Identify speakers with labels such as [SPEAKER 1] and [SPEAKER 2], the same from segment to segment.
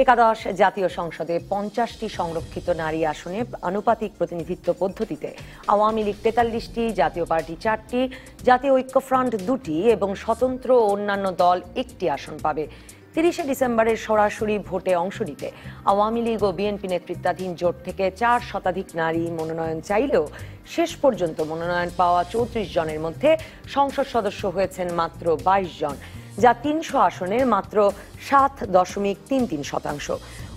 [SPEAKER 1] একাদশ জাতীয় সংসদে 50টি সংরক্ষিত নারী আসনে আনুপাতিক প্রতিনিধিত্ব পদ্ধতিতে আওয়ামী লীগ 43টি, জাতীয় পার্টি 4টি, জাতীয় ঐক্যফ্রন্ট 2টি এবং স্বতন্ত্র ও অন্যান্য দল 1টি আসন পাবে। 30 ডিসেম্বরের সরাসরি ভোটে অংশ নিতে আওয়ামী লীগ ও বিএনপি নেতৃত্বাধীন জোট থেকে 4 শতাধিক নারী মনোনয়ন চাইলেও শেষ পর্যন্ত মনোনয়ন পাওয়া 34 জনের মধ্যে সংসদ সদস্য হয়েছেন মাত্র 22 জন, যা 300 আসনের মাত্র 7.33%।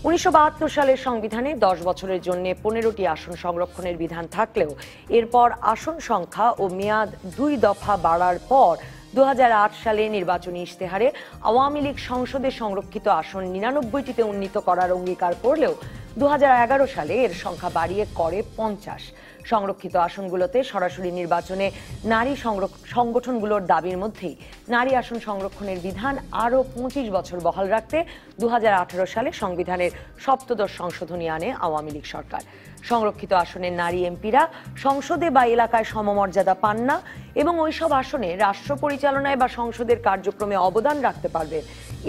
[SPEAKER 1] 1972 সালের সংবিধানে 10 বছরের জন্য 15টি আসন সংরক্ষণের বিধান থাকলেও এরপর আসন সংখ্যা ও মেয়াদ 2 দফা বাড়ার পর 2008 সালে নির্বাচনী ইশতেহারে আওয়ামী লীগ সংসদে সংরক্ষিত আসন 99টিতে উন্নীত করার অঙ্গীকার করলেও 2011 সালে এর সংখ্যা বাড়িয়ে করে 50। সংরক্ষিত আসনগুলোতে সরাসরি নির্বাচনে নারী সংগঠনগুলোর দাবির মধ্যেই নারী আসন সংরক্ষণের বিধান আরও 25 বছর বহাল রাখতে 2018 সালে সংবিধানের 17ম সংশোধনী আনে আওয়ামী লীগ সরকার। সংরক্ষিত আসনের নারী এমপিরা সংসদে বা এলাকায় সমমর্যাদা পান না এবং ওইসব আসনে রাষ্ট্র পরিচালনায় বা সংসদের কার্যক্রমে অবদান রাখতে পারবে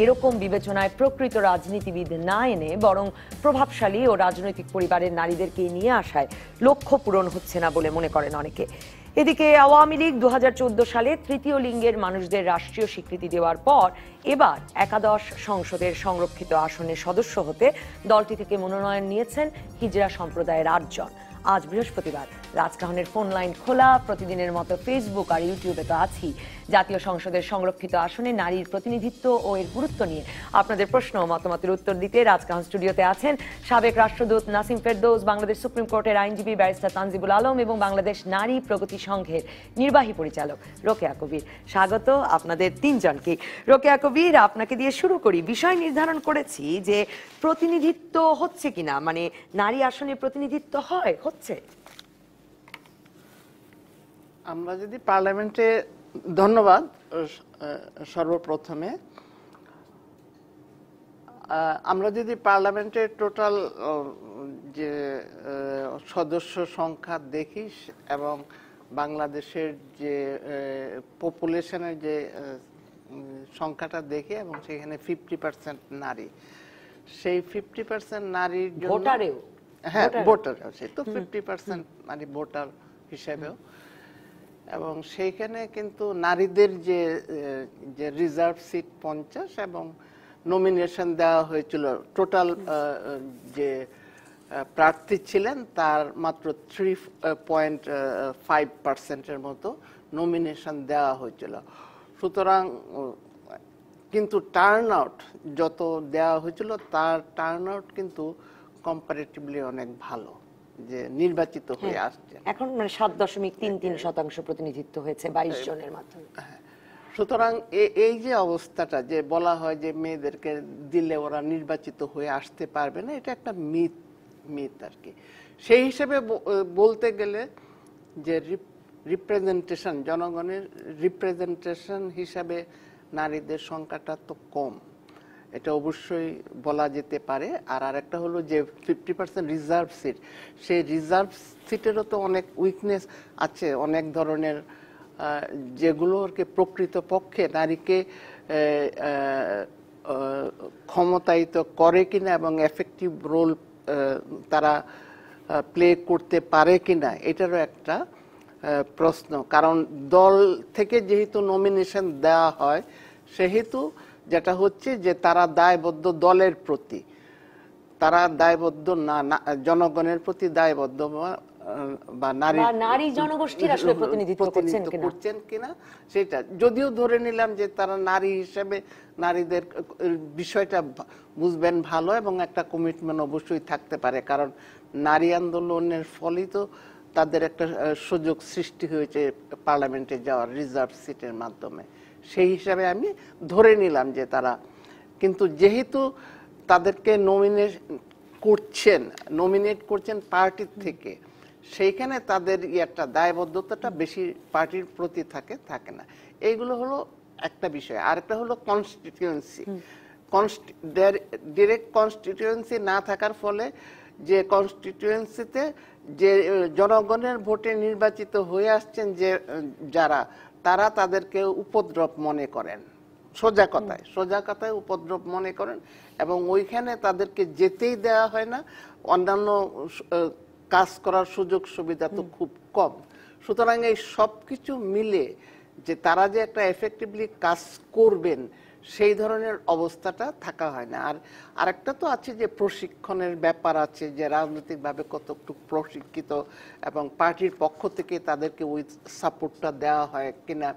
[SPEAKER 1] এরকম বিবেচনায় প্রকৃত রাজনীতিবিদ না এনে বরং প্রভাবশালী ও রাজনৈতিক পরিবারের নারীদেরকে নিয়ে আসায় লক্ষ্য পূরণ হচ্ছে না বলে মনে করেন অনেকে। এদিকে আওয়ামী লীগ 2014 সালে তৃতীয় লিঙ্গের মানুষদের রাষ্ট্রীয় স্বীকৃতি দেওয়ার পর এবার একাদশ সংসদের সংরক্ষিত আসনের সদস্য হতে দলটি থেকে মনোনয়ন নিয়েছেন হিজড়া সম্প্রদায়ের 8 জন। আজ বৃহস্পতিবার রাজকাহনের ফোন লাইন খোলা। প্রতিদিনের মতো ফেসবুক আর ইউটিউবে তো আছি। জাতীয় সংসদের সংরক্ষিত আসনে নারীর প্রতিনিধিত্ব ও এর গুরুত্ব নিয়ে আপনাদের প্রশ্ন ও মতামতের উত্তর দিতে রাজকাহন স্টুডিওতে আছেন সাবেক রাষ্ট্রদূত নাসিম ফেরদৌস, বাংলাদেশ সুপ্রিম কোর্টের আইনজীবী ব্যারিস্টার তানজিবুল আলম এবং বাংলাদেশ নারী প্রগতি সংঘের নির্বাহী পরিচালক রোকেয়া কবির। স্বাগত আপনাদের তিনজনকে। রোকেয়া কবির, আপনাকে দিয়ে শুরু করি। বিষয় নির্ধারণ করেছি যে প্রতিনিধিত্ব হচ্ছে কিনা, মানে নারী আসনে প্রতিনিধিত্ব হচ্ছে।
[SPEAKER 2] আমরা যদি পার্লামেন্টে, ধন্যবাদ সর্বপ্রথমে, আমরা যদি পার্লামেন্টের টোটাল যে সদস্য সংখ্যা দেখি এবং বাংলাদেশের যে পপুলেশনের যে সংখ্যাটা দেখি এবং সেখানে 50% নারী, সেই 50% নারীর জন্য
[SPEAKER 1] ভোটারেও,
[SPEAKER 2] হ্যাঁ ভোটারেও, সে তো 50% নারী ভোটার হিসেবেও, এবং সেইখানে কিন্তু নারীদের যে রিজার্ভ সিট 50 এবং নমিনেশন দেওয়া হয়েছিল, টোটাল যে প্রার্থী ছিলেন তার মাত্র 3.5%-এর মতো নমিনেশন দেওয়া হয়েছিল। সুতরাং কিন্তু টার্ন আউট যত দেওয়া হয়েছিল তার টার্ন আউট কিন্তু কম্পারেটিভলি অনেক ভালো, যে নির্বাচিত হয়ে আসছে।
[SPEAKER 1] এখন মানে 7.33% প্রতিনিধিত্ব হয়েছে 22 জনের মাধ্যমে।
[SPEAKER 2] সুতরাং এই যে অবস্থাটা, যে বলা হয় যে মেয়েদেরকে দিলে ওরা নির্বাচিত হয়ে আসতে পারবে না, এটা একটা মিথ আর কি। সেই হিসেবে বলতে গেলে যে রিপ্রেজেন্টেশন, জনগণের রিপ্রেজেন্টেশন হিসাবে নারীদের সংখ্যাটা তো কম, এটা অবশ্যই বলা যেতে পারে। আর আরেকটা হলো যে 50% রিজার্ভ সিট, সেই রিজার্ভ সিটেরও তো অনেক উইকনেস আছে, অনেক ধরনের, যেগুলো আর কি প্রকৃতপক্ষে নারীকে ক্ষমতায়িত করে কিনা এবং এফেক্টিভ রোল তারা প্লে করতে পারে কিনা, এটারও একটা প্রশ্ন। কারণ দল থেকে যেহেতু নমিনেশন দেওয়া হয়, সেহেতু যেটা হচ্ছে যে তারা দায়বদ্ধ দলের প্রতি, তারা দায়বদ্ধ না জনগণের প্রতি দায়বদ্ধ, বা নারী জনগোষ্ঠীর আসলে প্রতিনিধিত্ব করছেন কিনা সেটা। যদিও ধরে নিলাম যে তারা নারী হিসেবে নারীদের বিষয়টা বুঝবেন ভালো এবং একটা কমিটমেন্ট অবশ্যই থাকতে পারে, কারণ নারী আন্দোলনের ফলেই তো তাদের একটা সুযোগ সৃষ্টি হয়েছে পার্লামেন্টে যাওয়ার রিজার্ভ সিটের মাধ্যমে। সেই হিসাবে আমি ধরে নিলাম যে তারা, কিন্তু যেহেতু তাদেরকে নমিনেট করছেন পার্টির থেকে, সেইখানে তাদের একটা দায়বদ্ধতাটা বেশি পার্টির প্রতি থাকে না। এইগুলো হলো একটা বিষয়। আর একটা হলো কনস্টিটিউয়েন্সি, ডিরেক্ট কনস্টিটিউয়েন্সি না থাকার ফলে যে কনস্টিটিউয়েন্সিতে যে জনগণের ভোটে নির্বাচিত হয়ে আসছেন যে যারা, তারা তাদেরকে উপদ্রব মনে করেন, সোজা কথায় উপদ্রব মনে করেন, এবং ওইখানে তাদেরকে যেতেই দেওয়া হয় না। অন্যান্য কাজ করার সুযোগ সুবিধা তো খুব কম। সুতরাং এই সব কিছু মিলে যে তারা যে একটা এফেক্টিভলি কাজ করবেন সেই ধরনের অবস্থাটা থাকা হয় না। আর আরেকটা তো আছে যে প্রশিক্ষণের ব্যাপার আছে, যে রাজনৈতিকভাবে কতটুকু প্রশিক্ষিত এবং পার্টির পক্ষ থেকে তাদেরকে ওই সাপোর্টটা দেওয়া হয় কিনা,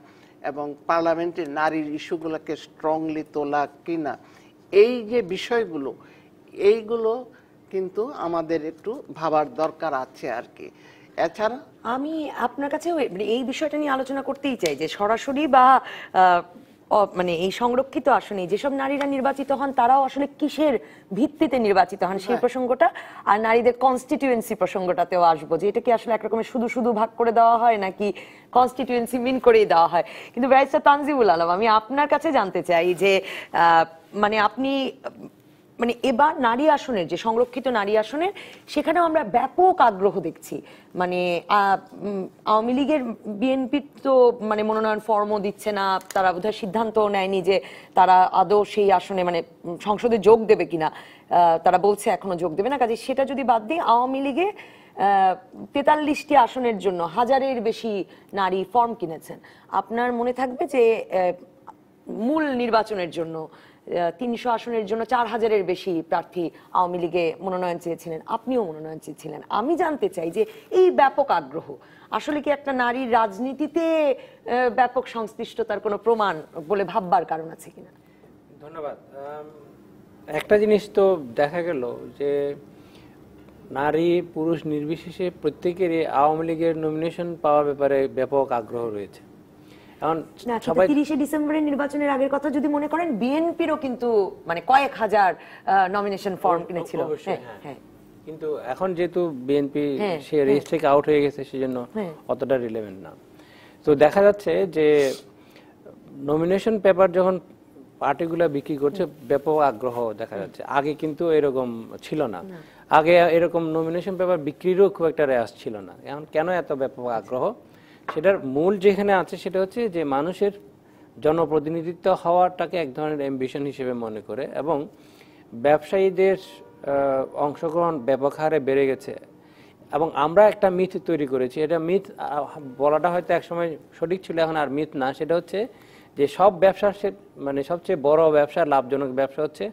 [SPEAKER 2] এবং পার্লামেন্টে নারীর ইস্যুগুলোকে স্ট্রংলি তোলা কিনা, এই যে বিষয়গুলো, এইগুলো কিন্তু আমাদের একটু ভাবার দরকার আছে আর কি। এছাড়া
[SPEAKER 1] আমি আপনার কাছে এই বিষয়টা নিয়ে আলোচনা করতেই চাই যে সরাসরি বা মানে এই সংরক্ষিত আসনে যেসব নারীরা নির্বাচিত হন তারাও আসলে কিসের ভিত্তিতে নির্বাচিত হন সেই প্রসঙ্গটা, আর নারীদের কনস্টিটিউয়েন্সি প্রসঙ্গটাতেও আসবো, যে এটা কি আসলে একরকমের শুধু শুধু ভাগ করে দেওয়া হয় নাকি কনস্টিটিউয়েন্সি মিন করেই দেওয়া হয়। কিন্তু ব্যারিস্টার তানজিমুল আলম, আমি আপনার কাছে জানতে চাই যে মানে আপনি মানে এবার নারী আসনের যে সংরক্ষিত নারী আসনের সেখানেও আমরা ব্যাপক আগ্রহ দেখছি। মানে আওয়ামী লীগের বিএনপি তো মানে মনোনয়ন ফর্মও দিচ্ছে না, তারা বোধহয় সিদ্ধান্ত নেয়নি যে তারা আদৌ সেই আসনে মানে সংসদে যোগ দেবে কিনা, তারা বলছে এখনো যোগ দেবে না। কাজে সেটা যদি বাদ দিই, আওয়ামী লীগে 43টি আসনের জন্য 1000-এর বেশি নারী ফর্ম কিনেছেন। আপনার মনে থাকবে যে মূল নির্বাচনের জন্য 300 আসনের জন্য 4000-এর বেশি প্রার্থী আওয়ামী লীগে মনোনয়ন চেয়েছিলেন, আপনিও মনোনয়ন চেয়েছিলেন। আমি জানতে চাই যে এই ব্যাপক আগ্রহ আসলে কি একটা নারীর রাজনীতিতে ব্যাপক সংশ্লিষ্টতার কোনো প্রমাণ বলে ভাববার কারণ আছে কিনা?
[SPEAKER 3] ধন্যবাদ। একটা জিনিস তো দেখা গেল যে নারী পুরুষ নির্বিশেষে প্রত্যেকেরই আওয়ামী লীগের নমিনেশন পাওয়ার ব্যাপারে ব্যাপক আগ্রহ রয়েছে। এখন
[SPEAKER 1] সবাই 30শে ডিসেম্বরের নির্বাচনের আগের কথা যদি মনে করেন, বিএনপিরও কিন্তু মানে কয়েক হাজার নমিনেশন ফর্ম কিনেছিল। হ্যাঁ,
[SPEAKER 3] কিন্তু এখন যেহেতু বিএনপি সে রেস থেকে আউট হয়ে গেছে সেজন্য অতটা রিলেভেন্ট না। তো দেখা যাচ্ছে যে নমিনেশন পেপার যখন পার্টিগুলো বিক্রি করছে ব্যাপক আগ্রহ দেখা যাচ্ছে। আগে কিন্তু এরকম ছিল না, আগে এরকম নমিনেশন পেপার বিক্রিরও খুব একটা রেয়াজ ছিল না। এখন কেন এত ব্যাপক আগ্রহ, সেটার মূল যেখানে আছে সেটা হচ্ছে যে মানুষের জনপ্রতিনিধিত্ব হওয়াটাকে এক ধরনের অ্যাম্বিশন হিসেবে মনে করে, এবং ব্যবসায়ীদের অংশগ্রহণ ব্যাপক হারে বেড়ে গেছে। এবং আমরা একটা মিথ তৈরি করেছি, এটা মিথ বলাটা হয়তো একসময় সঠিক ছিল, এখন আর মিথ না। সেটা হচ্ছে যে সব ব্যবসার মানে সবচেয়ে বড় ব্যবসা, লাভজনক ব্যবসা হচ্ছে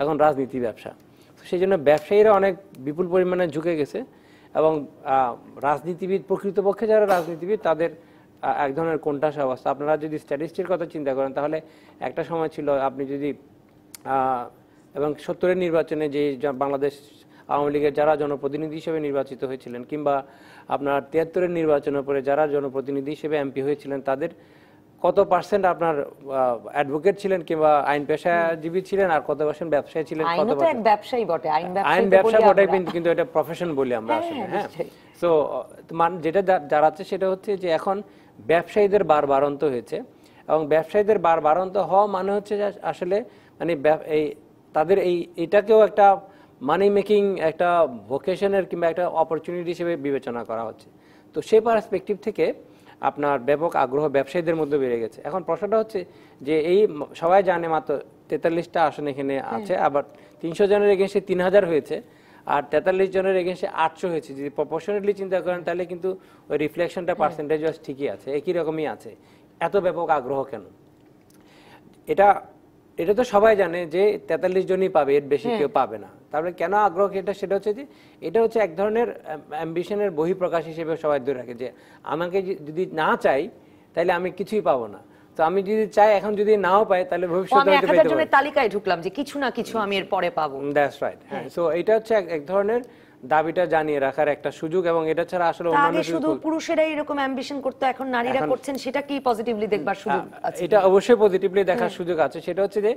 [SPEAKER 3] এখন রাজনীতি ব্যবসা। তো সেই জন্য ব্যবসায়ীরা অনেক বিপুল পরিমাণে ঝুঁকে গেছে, এবং রাজনীতিবিদ, প্রকৃতপক্ষে যারা রাজনীতিবিদ তাদের এক ধরনের কোণঠাসা অবস্থা। আপনারা যদি স্ট্যাটিস্টিক্সের কথা চিন্তা করেন তাহলে একটা সময় ছিল, আপনি যদি এবং 70-এর নির্বাচনে যে বাংলাদেশ আওয়ামী লীগের যারা জনপ্রতিনিধি হিসেবে নির্বাচিত হয়েছিলেন, কিংবা আপনার 73-এর নির্বাচনের পরে যারা জনপ্রতিনিধি হিসেবে এমপি হয়েছিলেন, তাদের কত পার্সেন্ট আপনার অ্যাডভোকেট ছিলেন কিংবা আইন পেশাজীবী ছিলেন, আর কত পার্সেন্ট ব্যবসায়ী ছিলেন?
[SPEAKER 1] আইন তো এক ব্যবসায়ী বটে,
[SPEAKER 3] আইন ব্যবসা বটে, কিন্তু এটা প্রফেশন বলি আমরা আসলে। হ্যাঁ, তো যেটা দাঁড়াচ্ছে সেটা হচ্ছে যে এখন ব্যবসায়ীদের বাড়ন্ত হয়েছে, এবং ব্যবসায়ীদের বাড়ন্ত হওয়া মানে হচ্ছে যে আসলে মানে এই তাদের এটাকেও একটা মানি মেকিং একটা ভোকেশনের কিংবা একটা অপরচুনিটি হিসেবে বিবেচনা করা হচ্ছে। তো সেই পার্সপেক্টিভ থেকে আপনার ব্যাপক আগ্রহ ব্যবসায়ীদের মধ্যে বেড়ে গেছে। এখন প্রশ্নটা হচ্ছে যে এই সবাই জানে মাত্র 43টা আসন এখানে আছে, আবার 300 জনের এগেন্সে 3000 হয়েছে, আর 43 জনের এগেন্সে 800 হয়েছে। যদি প্রপোর্শনালি চিন্তা করেন তাহলে কিন্তু ওই রিফ্লেকশনটা পার্সেন্টেজ ঠিকই আছে, একই রকমই আছে। এত ব্যাপক আগ্রহ কেন? এটা তো সবাই জানে যে 43 জনই পাবে, এর বেশি কেউ পাবে না। তারপরে কেন আগ্রহ সেটা হচ্ছে যে এটা হচ্ছে এক ধরনের অ্যাম্বিশনের বহিঃপ্রকাশ হিসেবে সবাই ধরে রাখে, যে আমাকে যদি না চাই তাহলে আমি কিছুই পাবো না। তো আমি যদি চাই, এখন যদি নাও পাই তাহলে ভবিষ্যতে হয়তো পেতে পারি।
[SPEAKER 1] তালিকায় ঢুকলাম যে কিছু না কিছু আমি এর পরে পাবো।
[SPEAKER 3] That's right. হ্যাঁ, সো এটা হচ্ছে এক ধরনের দাবিটা জানিয়ে রাখার একটা সুযোগ, এবং এটা ছাড়া আসলে অন্যান্য
[SPEAKER 1] শুধু পুরুষেরাই এরকম অ্যাম্বিশন করতে, এখন নারীরা করছেন, সেটা কি পজিটিভলি দেখবার সুযোগ আছে?
[SPEAKER 3] এটা অবশ্যই পজিটিভলি দেখার সুযোগ আছে। সেটা হচ্ছে যে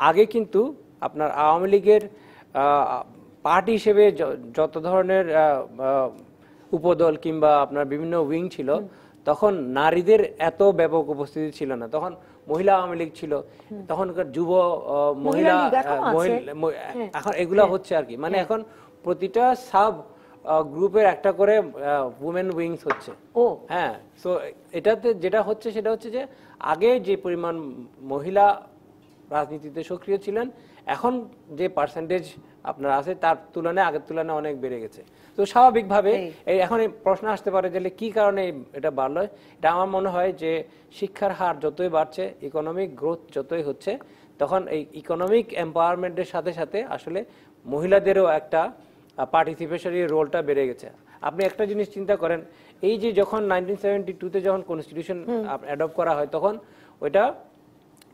[SPEAKER 3] আগে কিন্তু আপনার আওয়ামী লীগের পার্টি হিসেবে যত ধরনের উপদল কিংবা আপনার বিভিন্ন উইং ছিল, তখন নারীদের এত ব্যাপক উপস্থিতি ছিল না। তখন মহিলা আওয়ামী লীগ ছিল, তখনকার যুব মহিলা, এখন এগুলা হচ্ছে আর কি। মানে এখন প্রতিটা সাব গ্রুপের একটা করে উমেন উইংস হচ্ছে। হ্যাঁ, সো এটাতে যেটা হচ্ছে সেটা হচ্ছে যে আগে যে পরিমাণ মহিলা রাজনীতিতে সক্রিয় ছিলেন, এখন যে পার্সেন্টেজ আপনার আছে তার তুলনায় আগের তুলনায় অনেক বেড়ে গেছে। তো স্বাভাবিকভাবে এই এখন এই প্রশ্ন আসতে পারে যে কি কারণে এটা বাড়লো। এটা আমার মনে হয় যে শিক্ষার হার যতই বাড়ছে, ইকোনমিক গ্রোথ যতই হচ্ছে, তখন এই ইকোনমিক এম্পাওয়ারমেন্টের সাথে সাথে আসলে মহিলাদেরও একটা পার্টিসিপেশনারি রোলটা বেড়ে গেছে। আপনি একটা জিনিস চিন্তা করেন, এই যে যখন 1972-তে যখন কনস্টিটিউশন অ্যাডপ্ট করা হয়, তখন ওইটা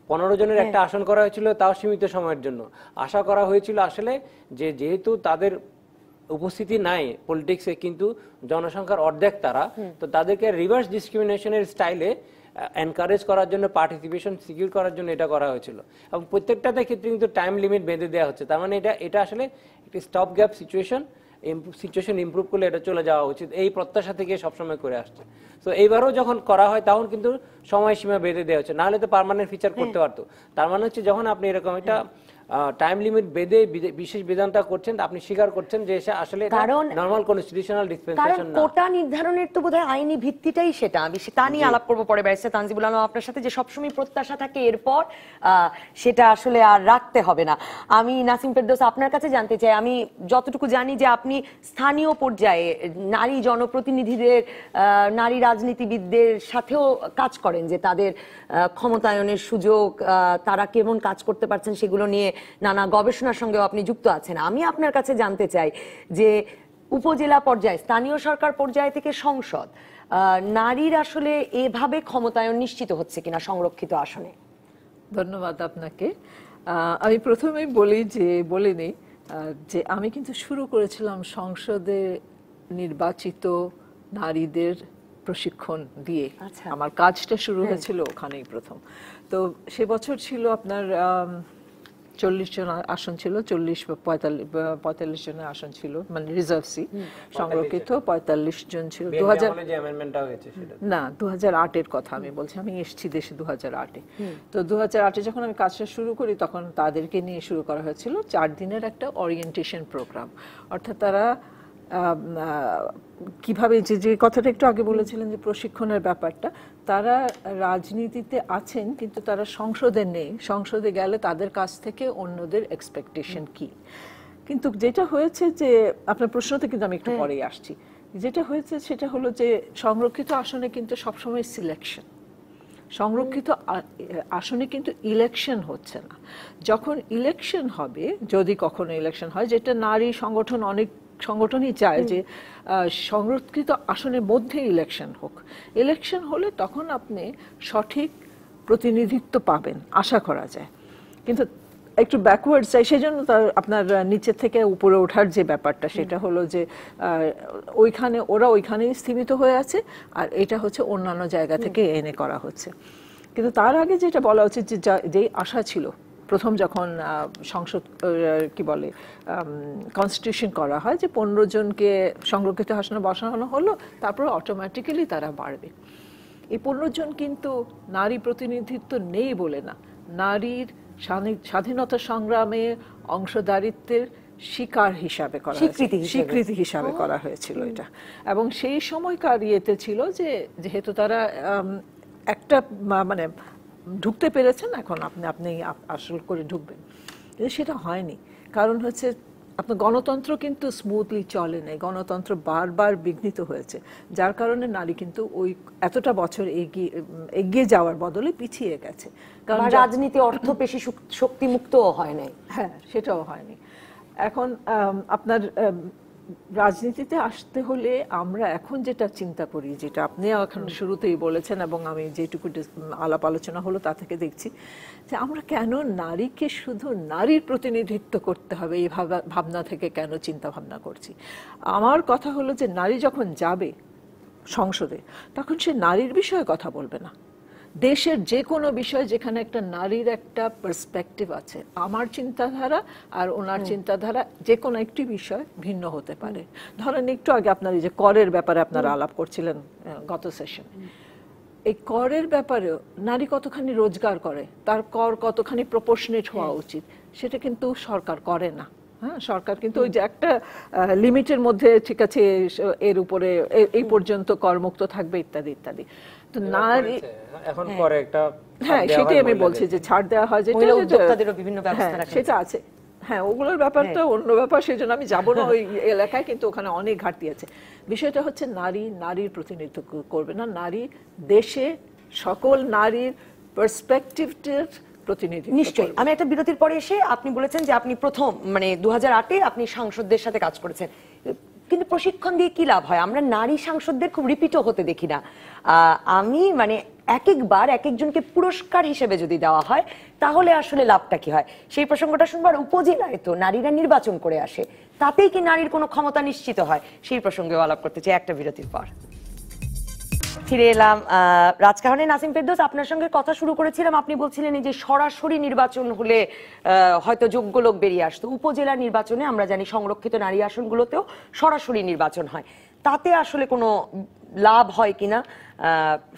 [SPEAKER 3] 15 জনের একটা আসন করা হয়েছিল, তাও সীমিত সময়ের জন্য। আশা করা হয়েছিল আসলে যে যেহেতু তাদের উপস্থিতি নাই পলিটিক্সে, কিন্তু জনসংখ্যার অর্ধেক তারা, তো তাদেরকে রিভার্স ডিসক্রিমিনেশনের স্টাইলে এনকারেজ করার জন্য, পার্টিসিপেশন সিকিউর করার জন্য এটা করা হয়েছিল। এবং প্রত্যেকটাতে ক্ষেত্রে কিন্তু টাইম লিমিট বেঁধে দেওয়া হচ্ছে। তার মানে এটা আসলে একটি স্টপ গ্যাপ সিচুয়েশন ইমপ্রুভ করলে এটা চলে যাওয়া উচিত, এই প্রত্যাশা থেকে সবসময় করে আসছে। তো এইবারও যখন করা হয় তখন কিন্তু সময়সীমা বেঁধে দেওয়া হচ্ছে, নাহলে তো পার্মানেন্ট ফিচার করতে পারতো। তার মানে হচ্ছে যখন আপনি এরকম একটা টাইম লিমিট বেঁধে বিশেষ বিধানটা করছেন, আপনি স্বীকার করছেন যে আসলে নরমাল কনস্টিটিউশনাল ডিসপেনসেশন না।
[SPEAKER 1] কোটা নির্ধারণের তো বোধহয় আইনি ভিত্তিটাই সেটা। আমি তা নিয়ে আলাপ করবো পরে ব্যারিস্টার তানজিবুল আলম আপনার সাথে, যে সবসময় প্রত্যাশা থাকে এরপর সেটা আসলে আর রাখতে হবে না। আমি নাসিম ফেরদৌস আপনার কাছে জানতে চাই, আমি যতটুকু জানি যে আপনি স্থানীয় পর্যায়ে নারী জনপ্রতিনিধিদের, নারী রাজনীতিবিদদের সাথেও কাজ করেন, যে তাদের ক্ষমতায়নের সুযোগ, তারা কেমন কাজ করতে পারছেন সেগুলো নিয়ে নানা গবেষণার সঙ্গেও আপনি যুক্ত আছেন। আমি আপনার কাছে জানতে চাই যে উপজেলা পর্যায়ে, স্থানীয় সরকার পর্যায়ে থেকে সংসদ, নারীর আসলে এভাবে ক্ষমতায়ন নিশ্চিত হচ্ছে কিনা সংরক্ষিত আসনে?
[SPEAKER 4] ধন্যবাদ আপনাকে। আমি প্রথমেই বলে নিই যে আমি কিন্তু শুরু করেছিলাম সংসদে নির্বাচিত নারীদের প্রশিক্ষণ দিয়ে। আমার কাজটা শুরু হয়েছিল ওখানেই প্রথম। তো সে বছর ছিল আপনার 40 জন আসন ছিল, 40-45 জনের আসন ছিল, মানে রিজার্ভ সিট। সংরক্ষিত 45 জন ছিল। 2008-এর কথা আমি বলছি, আমি এসেছি দেশে 2008-এ। তো 2008-এ যখন আমি কাজটা শুরু করি তখন তাদেরকে নিয়ে শুরু করা হয়েছিল 4 দিনের একটা ওরিয়েন্টেশন প্রোগ্রাম। অর্থাৎ তারা কিভাবে, যে কথাটা একটু আগে বলেছিলেন যে প্রশিক্ষণের ব্যাপারটা, তারা রাজনীতিতে আছেন কিন্তু তারা সংসদে নেই, সংসদে গেলে তাদের কাছ থেকে অন্যদের এক্সপেকটেশন কি। কিন্তু যেটা হয়েছে যে, আপনার প্রশ্নতে কিন্তু আমি একটু পরেই আসছি, যেটা হয়েছে সেটা হলো যে সংরক্ষিত আসনে কিন্তু সবসময় সিলেকশন, সংরক্ষিত আসনে কিন্তু ইলেকশন হচ্ছে না। যখন ইলেকশন হবে, যদি কখনো ইলেকশন হয়, যেটা নারী সংগঠন, অনেক সংগঠনই চায় যে সংরক্ষিত আসনের মধ্যে ইলেকশন হোক। ইলেকশন হলে তখন আপনি সঠিক প্রতিনিধিত্ব পাবেন, আশা করা যায়। কিন্তু একটু ব্যাকওয়ার্ড চাই, সেই জন্য তার আপনার নিচে থেকে উপরে ওঠার যে ব্যাপারটা, সেটা হলো যে ওরা ওইখানেই স্থিমিত হয়ে আছে, আর এটা হচ্ছে অন্যান্য জায়গা থেকে এনে করা হচ্ছে। কিন্তু তার আগে যেটা বলা উচিত, যে আশা ছিল প্রথম যখন সংসদ কনস্টিটিউশন করা হয়, যে 15 জনকে সংরক্ষিত আসনে বসানো হলো, তারপর অটোমেটিক্যালি তারা বাড়বে। এই 15 জন কিন্তু নারী প্রতিনিধিত্ব নেই বলে না, নারীর স্বাধীনতা সংগ্রামে অংশদারিত্বের স্বীকার হিসাবে করা, স্বীকৃতি হিসাবে করা হয়েছিল এটা। এবং সেই সময়কার ইয়েতে ছিল যে যেহেতু তারা একটা মানে ঢুকতে পেরেছেন, এখন আপনি আসল করে ঢুকবেন, সেটা হয়নি। কারণ হচ্ছে আপনার গণতন্ত্র কিন্তু স্মুথলি চলে নাই, গণতন্ত্র বারবার বিঘ্নিত হয়েছে, যার কারণে নারী কিন্তু ওই এতটা বছর এগিয়ে যাওয়ার বদলে পিছিয়ে গেছে।
[SPEAKER 1] কারণ রাজনীতি অর্থ পেশি শক্তি মুক্ত হয় নাই।
[SPEAKER 4] হ্যাঁ, সেটাও হয়নি। এখন আপনার রাজনীতিতে আসতে হলে আমরা এখন যেটা চিন্তা করি, যেটা আপনি এখন শুরুতেই বলেছেন এবং আমি যেটুকু আলাপ আলোচনা হলো তা থেকে দেখছি, যে আমরা কেন নারীকে শুধু নারীর প্রতিনিধিত্ব করতে হবে এই ভাবনা থেকে কেন চিন্তা ভাবনা করছি। আমার কথা হলো যে নারী যখন যাবে সংসদে, তখন সে নারীর বিষয়ে কথা বলবে না, দেশের যে কোনো বিষয় যেখানে একটা নারীর একটা পার্সপেক্টিভ আছে। আমার চিন্তাধারা আর ওনার চিন্তাধারা যে কোনো একটি বিষয় ভিন্ন হতে পারে। ধরেন একটু আগে আপনার এই যে করের ব্যাপারে আপনারা আলাপ করছিলেন গত সেশনে, এই করের ব্যাপারেও নারী কতখানি রোজগার করে, তার কর কতখানি প্রপোর্শনেট হওয়া উচিত, সেটা কিন্তু সরকার করে না। হ্যাঁ, সরকার কিন্তু ওই যে একটা লিমিটের মধ্যে, ঠিক আছে, এর উপরে এই পর্যন্ত করমুক্ত থাকবে ইত্যাদি ইত্যাদি। তো নারী
[SPEAKER 3] এখন পরে একটা
[SPEAKER 4] হ্যাঁ সেটাই আমি বলছি যে ছাড় দেওয়া হয় যেটা
[SPEAKER 1] মহিলা উদ্যোক্তাদেরও বিভিন্ন ব্যবস্থা রাখা
[SPEAKER 4] সেটা আছে। হ্যাঁ ওগুলোর ব্যাপারটা অন্য ব্যাপার, সেই জন্য আমি যাবো না ওই এলাকায়, কিন্তু ওখানে অনেক ঘাটতি আছে। বিষয়টা হচ্ছে নারীর প্রতিনিধিত্ব করবে না, নারী দেশে সকল নারীর পার্সপেক্টিভের প্রতিনিধিত্ব।
[SPEAKER 1] নিশ্চয়ই। আমি একটা বিরতির পরে এসে আপনি বলেছেন যে আপনি প্রথম মানে 2008-এ আপনি সাংসদদের সাথে কাজ করেছেন, কিন্তু প্রশিক্ষণ দিয়ে কি লাভ হয়? আমরা নারী সাংসদদের খুব রিপিটও হতে দেখি না। আমি মানে একবার এক একজনকে পুরস্কার হিসেবে যদি দেওয়া হয় তাহলে আসলে লাভটা কি হয় সেই প্রসঙ্গটা শুনবার। উপজেলায় তো নারীরা নির্বাচন করে আসে, তাতেই কি নারীর কোনো ক্ষমতা নিশ্চিত হয়? সেই প্রসঙ্গেও আলাপ করতে চাই একটা বিরতির পর। ফিরে এলাম রাজকাহনে। নাসিম ফেরদৌস, আপনার সঙ্গে কথা শুরু করেছিলাম, আপনি বলছিলেন যে সরাসরি নির্বাচন হলে হয়তো যোগ্য লোক বেরিয়ে আসতো। উপজেলা নির্বাচনে আমরা জানি সংরক্ষিত নারী আসনগুলোতেও সরাসরি নির্বাচন হয়, তাতে আসলে কোনো লাভ হয় কিনা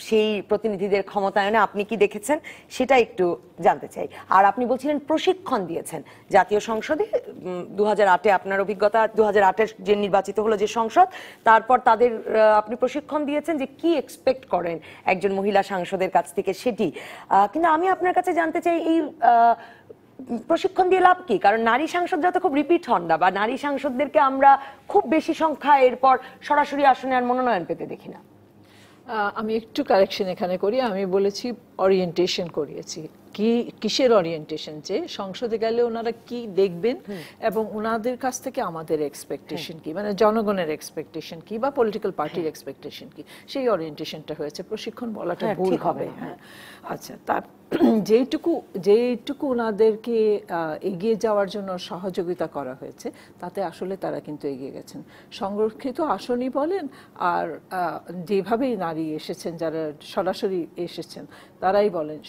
[SPEAKER 1] সেই প্রতিনিধিদের ক্ষমতায়নে আপনি কি দেখেছেন সেটা একটু জানতে চাই। আর আপনি বলছিলেন প্রশিক্ষণ দিয়েছেন জাতীয় সংসদে 2008-এ, আপনার অভিজ্ঞতা 2008-এর যে নির্বাচিত হলো যে সংসদ, তারপর তাদের আপনি প্রশিক্ষণ দিয়েছেন যে কি এক্সপেক্ট করেন একজন মহিলা সাংসদের কাছ থেকে সেটি। কিন্তু আমি আপনার কাছে জানতে চাই এই প্রশিক্ষণ দিয়ে লাভ কি? কারণ নারী সাংসদরা তো খুব রিপিট হন না, বা নারী সাংসদদেরকে আমরা খুব বেশি সংখ্যা এরপর সরাসরি আসনে আর মনোনয়ন পেতে দেখি না।
[SPEAKER 4] আমি একটু কারেকশন এখানে করি, আমি বলেছি ওরিয়েন্টেশন করিয়েছি। কিসের ওরিয়েন্টেশন? যে সংসদে গেলে ওনারা কি দেখবেন এবং ওনাদের কাছ থেকে আমাদের এক্সপেকটেশন কি, মানে জনগণের এক্সপেকটেশন কি বা পলিটিক্যাল পার্টির এক্সপেকটেশন কি, সেই ওরিয়েন্টেশনটা হয়েছে। প্রশিক্ষণ বলাটা ভুল হবে। হ্যাঁ আচ্ছা, তার যেইটুকু ওনাদেরকে এগিয়ে যাওয়ার জন্য সহযোগিতা করা হয়েছে তাতে আসলে তারা কিন্তু এগিয়ে গেছেন। সংরক্ষিত আসনই বলেন আর যেভাবেই নারী এসেছেন, যারা সরাসরি এসেছেন তারাই বলেন,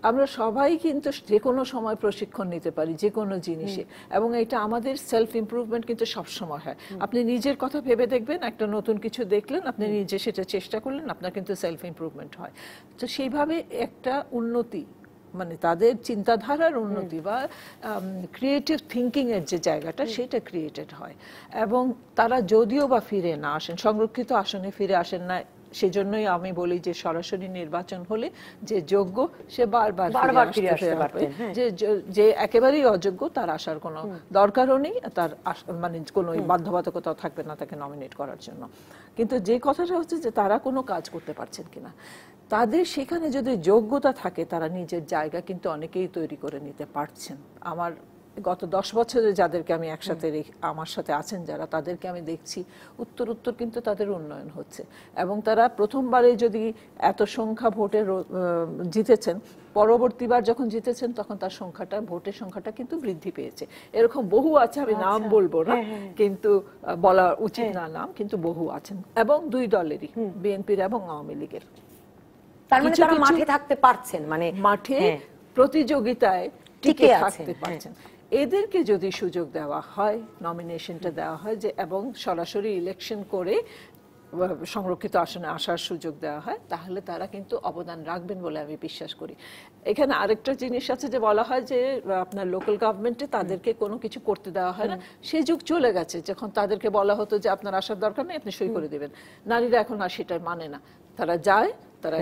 [SPEAKER 4] আমরা সবাই কিন্তু যে কোনো সময় প্রশিক্ষণ নিতে পারি যে কোনো জিনিসে, এবং এটা আমাদের সেলফ ইমপ্রুভমেন্ট কিন্তু সবসময় হয়। আপনি নিজের কথা ভেবে দেখবেন, একটা নতুন কিছু দেখলেন, আপনি নিজে সেটা চেষ্টা করলেন, আপনার কিন্তু সেলফ ইমপ্রুভমেন্ট হয়। তো সেইভাবে একটা উন্নতি, মানে তাদের চিন্তাধারার উন্নতি বা ক্রিয়েটিভ থিঙ্কিং এর যে জায়গাটা সেটা ক্রিয়েটেড হয়। এবং তারা যদিও বা ফিরে না আসেন, সংরক্ষিত আসনে ফিরে আসেন না, সেজন্যই আমি বলি যে সরাসরি নির্বাচন হলে যে যোগ্য সে বারবার ফিরে আসতে পারবে, যে একেবারেই অযোগ্য তার আসার কোনো দরকারও নেই, তার মানে কোনো বাধ্যবাধকতা থাকবে না তাকে নমিনেট করার জন্য। কিন্তু যে কথাটা হচ্ছে যে তারা কোনো কাজ করতে পারছেন কিনা, তাদের সেখানে যদি যোগ্যতা থাকে তারা নিজের জায়গা কিন্তু অনেকেই তৈরি করে নিতে পারছেন। আমার গত 10 বছরে যাদেরকে আমি একসাথে আমার সাথে আছেন যারা, তাদেরকে আমি দেখছি উত্তর কিন্তু তাদের উন্নয়ন হচ্ছে, এবং তারা প্রথমবারে যদি এত সংখ্যা ভোটে জিতেছেন, পরবর্তীবার যখন জিতেছেন তখন তার সংখ্যাটা, ভোটের সংখ্যাটা কিন্তু বৃদ্ধি পেয়েছে। এরকম বহু আছে, আমি নাম বলবো না, কিন্তু বলা উচিত না নাম, কিন্তু বহু আছেন, এবং দুই দলেরই, বিএনপির এবং আওয়ামী লীগের।
[SPEAKER 1] তার মানে তারা মাঠে থাকতে পারছেন, মানে
[SPEAKER 4] মাঠে প্রতিযোগিতায় টিকে থাকতে পারছেন। এদেরকে যদি সুযোগ দেওয়া হয়, নমিনেশনটা দেওয়া হয় যে, এবং সরাসরি ইলেকশন করে সংরক্ষিত আসনে আসার সুযোগ দেওয়া হয়, তাহলে তারা কিন্তু অবদান রাখবেন বলে আমি বিশ্বাস করি। এখানে আরেকটা জিনিস আছে যে বলা হয় যে আপনার লোকাল গভর্নমেন্টে তাদেরকে কোনো কিছু করতে দেওয়া হয় না, সেই যুগ চলে গেছে যখন তাদেরকে বলা হতো যে আপনার আসার দরকার নেই, আপনি সই করে দেবেন। নারীরা এখন আর সেটা মানে না, তারা যায়, তারা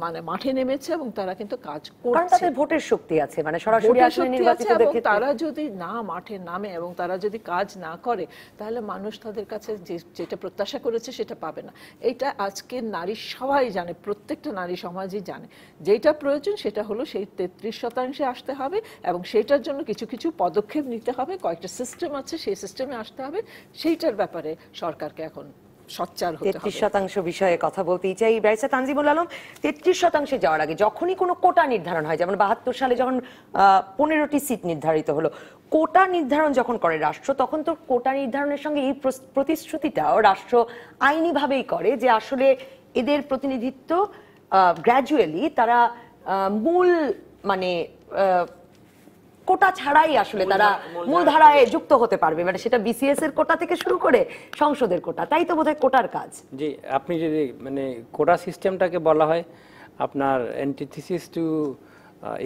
[SPEAKER 4] মানে মাঠে নেমেছে এবং তারা কিন্তু কাজ করছে, কারণ তাদের
[SPEAKER 1] ভোটের শক্তি আছে, মানে সরাসরি আসলে নির্বাচিতদের ক্ষেত্রে
[SPEAKER 4] তারা যদি না মাঠে নামে এবং তারা যদি কাজ না করে, তাহলে মানুষ তাদের কাছে যেটা প্রত্যাশা করেছে সেটা পাবে না। এটা আজকে নারী সবাই জানে, প্রত্যেকটা নারী সমাজই জানে। যেটা প্রয়োজন সেটা হলো সেই 33% আসতে হবে, এবং সেইটার জন্য কিছু কিছু পদক্ষেপ নিতে হবে, কয়েকটা সিস্টেম আছে, সেই সিস্টেমে আসতে হবে। সেইটার ব্যাপারে সরকারকে এখন সোচ্চার হতে হবে।
[SPEAKER 1] 33% বিষয়ে কথা বলতেই চাই। ব্যারিস্টার তানজিমুল আলম, 33% যাওয়ার আগে যখনই কোনো কোটা নির্ধারণ হয়, যেমন 72 সালে যখন 15টি সিট নির্ধারিত হলো, কোটা নির্ধারণ যখন করে রাষ্ট্র, তখন তো কোটা নির্ধারণের সঙ্গে এই প্রতিশ্রুতিটাও রাষ্ট্র আইনিভাবেই করে যে আসলে এদের প্রতিনিধিত্ব গ্র্যাজুয়ালি তারা মূল মানে কোটা ছাড়াই আসলে তারা মূলধারায় যুক্ত হতে পারবে, মানে সেটা বিসিএস এর কোটা থেকে শুরু করে সংসদের কোটা, তাই তো বোধহয় কোটার কাজ।
[SPEAKER 3] জি, আপনি যদি মানে কোটা সিস্টেমটাকে বলা হয় আপনার antithesis to